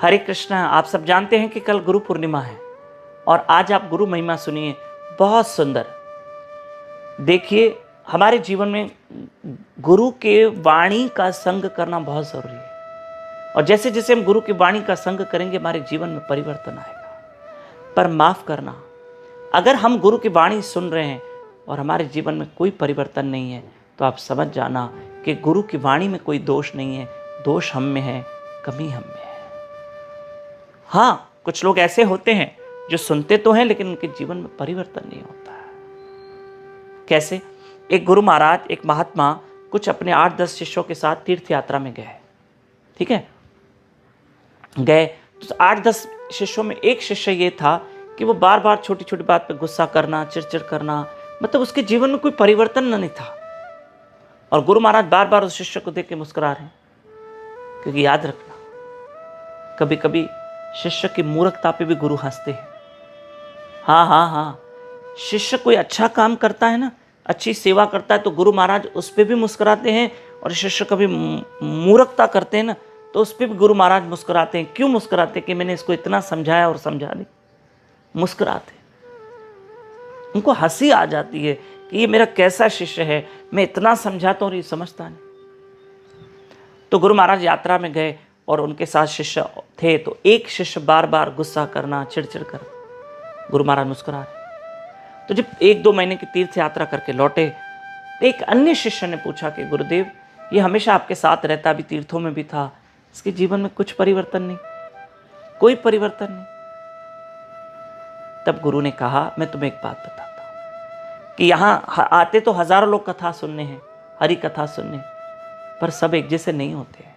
हरे कृष्णा। आप सब जानते हैं कि कल गुरु पूर्णिमा है और आज आप गुरु महिमा सुनिए, बहुत सुंदर। देखिए, हमारे जीवन में गुरु के वाणी का संग करना बहुत ज़रूरी है और जैसे जैसे हम गुरु की वाणी का संग करेंगे हमारे जीवन में परिवर्तन आएगा। पर माफ़ करना, अगर हम गुरु की वाणी सुन रहे हैं और हमारे जीवन में कोई परिवर्तन नहीं है तो आप समझ जाना कि गुरु की वाणी में कोई दोष नहीं है, दोष हम में है, कमी हम में है। हाँ, कुछ लोग ऐसे होते हैं जो सुनते तो हैं लेकिन उनके जीवन में परिवर्तन नहीं होता है। कैसे? एक गुरु महाराज, एक महात्मा कुछ अपने 8-10 शिष्यों के साथ तीर्थ यात्रा में गए। ठीक है, गए तो 8-10 शिष्यों में एक शिष्य ये था कि वो बार बार छोटी छोटी बात पे गुस्सा करना, चिड़चिड़ करना, मतलब उसके जीवन में कोई परिवर्तन नहीं था। और गुरु महाराज बार बार उस शिष्य को देख के मुस्कुरा रहे हैं, क्योंकि याद रखना, कभी कभी शिष्य की मूर्खता पे भी गुरु हंसते हैं। हाँ, शिष्य कोई अच्छा काम करता है ना, अच्छी सेवा करता है तो गुरु महाराज उस पर भी मुस्कुराते हैं, और शिष्य कभी मूर्खता करते हैं ना तो उस पर भी गुरु महाराज मुस्कुराते हैं। क्यों मुस्कुराते? कि मैंने इसको इतना समझाया और समझा नहीं। मुस्कुराते, उनको हंसी आ जाती है कि ये मेरा कैसा शिष्य है, मैं इतना समझाता हूं और ये समझता नहीं। तो गुरु महाराज यात्रा में गए और उनके साथ शिष्य थे, तो एक शिष्य बार बार गुस्सा करना, चिड़चिड़ कर, गुरु महाराज मुस्कुरा रहे। तो जब 1-2 महीने की तीर्थ यात्रा करके लौटे, एक अन्य शिष्य ने पूछा कि गुरुदेव, ये हमेशा आपके साथ रहता, अभी तीर्थों में भी था, इसके जीवन में कुछ परिवर्तन नहीं, कोई परिवर्तन नहीं। तब गुरु ने कहा, मैं तुम्हें एक बात बताता हूं कि यहाँ आते तो हजारों लोग कथा सुनने हैं, हरि कथा सुनने, पर सब एक जैसे नहीं होते हैं।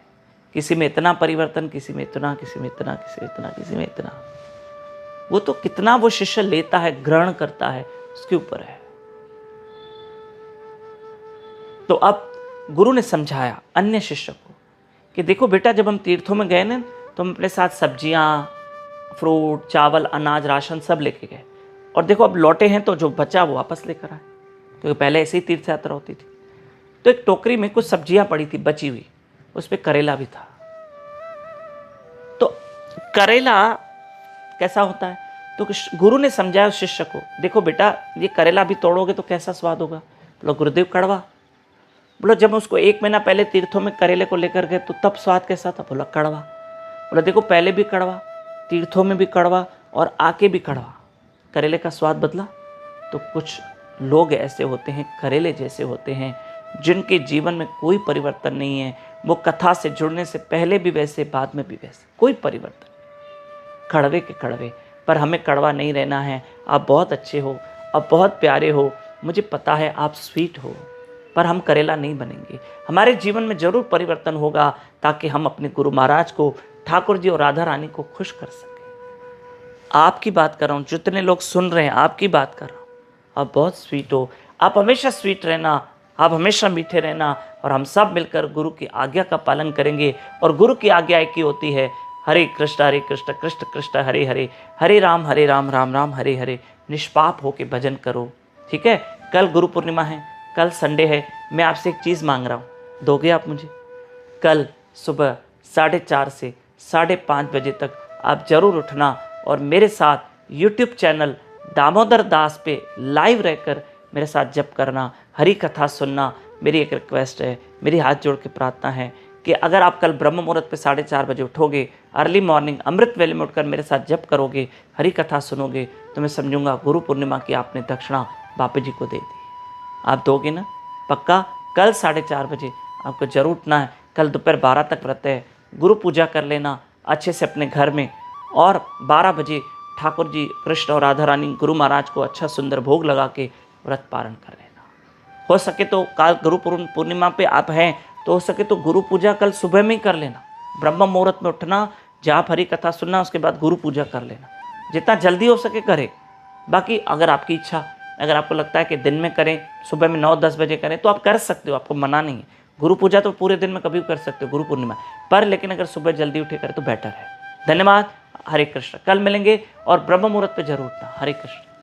किसी में इतना परिवर्तन, किसी में इतना, किसी में इतना, किसी में इतना, किसी में इतना। वो तो कितना वो शिष्य लेता है, ग्रहण करता है, उसके ऊपर है। तो अब गुरु ने समझाया अन्य शिष्य को कि देखो बेटा, जब हम तीर्थों में गए ना तो हम अपने साथ सब्जियां, फ्रूट, चावल, अनाज, राशन सब लेके गए, और देखो अब लौटे हैं तो जो बचा वो वापस लेकर आए, क्योंकि पहले ऐसे ही तीर्थ यात्रा होती थी। तो एक टोकरी में कुछ सब्जियां पड़ी थी बची हुई, उस पर करेला भी था। तो करेला कैसा होता है? तो गुरु ने समझाया उस शिष्य को, देखो बेटा, ये करेला भी तोड़ोगे तो कैसा स्वाद होगा? बोलो गुरुदेव, कड़वा। बोलो जब उसको 1 महीना पहले तीर्थों में करेले को लेकर गए तो तब स्वाद कैसा था? बोला कड़वा। बोला देखो, पहले भी कड़वा, तीर्थों में भी कड़वा और आके भी कड़वा, करेले का स्वाद बदला। तो कुछ लोग ऐसे होते हैं, करेले जैसे होते हैं, जिनके जीवन में कोई परिवर्तन नहीं है। वो कथा से जुड़ने से पहले भी वैसे, बाद में भी वैसे, कोई परिवर्तन नहीं, कड़वे के कड़वे। पर हमें कड़वा नहीं रहना है। आप बहुत अच्छे हो, आप बहुत प्यारे हो, मुझे पता है आप स्वीट हो, पर हम करेला नहीं बनेंगे। हमारे जीवन में जरूर परिवर्तन होगा ताकि हम अपने गुरु महाराज को, ठाकुर जी और राधा रानी को खुश कर सकें। आपकी बात कर रहा हूँ, जितने लोग सुन रहे हैं आपकी बात कर रहा हूँ। आप बहुत स्वीट हो, आप हमेशा स्वीट रहना, आप हमेशा मीठे रहना, और हम सब मिलकर गुरु की आज्ञा का पालन करेंगे। और गुरु की आज्ञा एक ही होती है, हरे कृष्ण कृष्ण कृष्ण हरे हरे, हरे राम राम राम हरे हरे। निष्पाप होके भजन करो, ठीक है? कल गुरु पूर्णिमा है, कल संडे है। मैं आपसे एक चीज़ मांग रहा हूँ, दोगे आप मुझे? कल सुबह 4:30 से 5:30 बजे तक आप जरूर उठना और मेरे साथ YouTube चैनल दामोदर दास पे लाइव रहकर मेरे साथ जप करना, हरि कथा सुनना। मेरी एक रिक्वेस्ट है, मेरी हाथ जोड़ के प्रार्थना है कि अगर आप कल ब्रह्म मुहूर्त पे 4:30 बजे उठोगे, अर्ली मॉर्निंग अमृत वेले में उठकर मेरे साथ जप करोगे, हरि कथा सुनोगे, तो मैं समझूंगा गुरु पूर्णिमा की आपने दक्षिणा बापू जी को दे दी। आप दोगे ना? पक्का? कल 4:30 बजे आपको जरूर उठना है। कल दोपहर 12 तक व्रत है, गुरु पूजा कर लेना अच्छे से अपने घर में, और 12 बजे ठाकुर जी, कृष्ण और राधा रानी, गुरु महाराज को अच्छा सुंदर भोग लगा के व्रत पारण कर लेना। हो सके तो कल गुरु पूर्णिमा पे आप हैं तो हो सके तो गुरु पूजा कल सुबह में ही कर लेना। ब्रह्म मुहूर्त में उठना, जाप हरि कथा सुनना, उसके बाद गुरु पूजा कर लेना, जितना जल्दी हो सके करें। बाकी अगर आपकी इच्छा, अगर आपको लगता है कि दिन में करें, सुबह में 9-10 बजे करें, तो आप कर सकते हो, आपको मना नहीं है। गुरु पूजा तो पूरे दिन में कभी भी कर सकते हो, गुरु पूर्णिमा पर, लेकिन अगर सुबह जल्दी उठे करें तो बेटर है। धन्यवाद। हरे कृष्ण। कल मिलेंगे और ब्रह्म मुहूर्त पे जरूर उठना। हरे कृष्ण।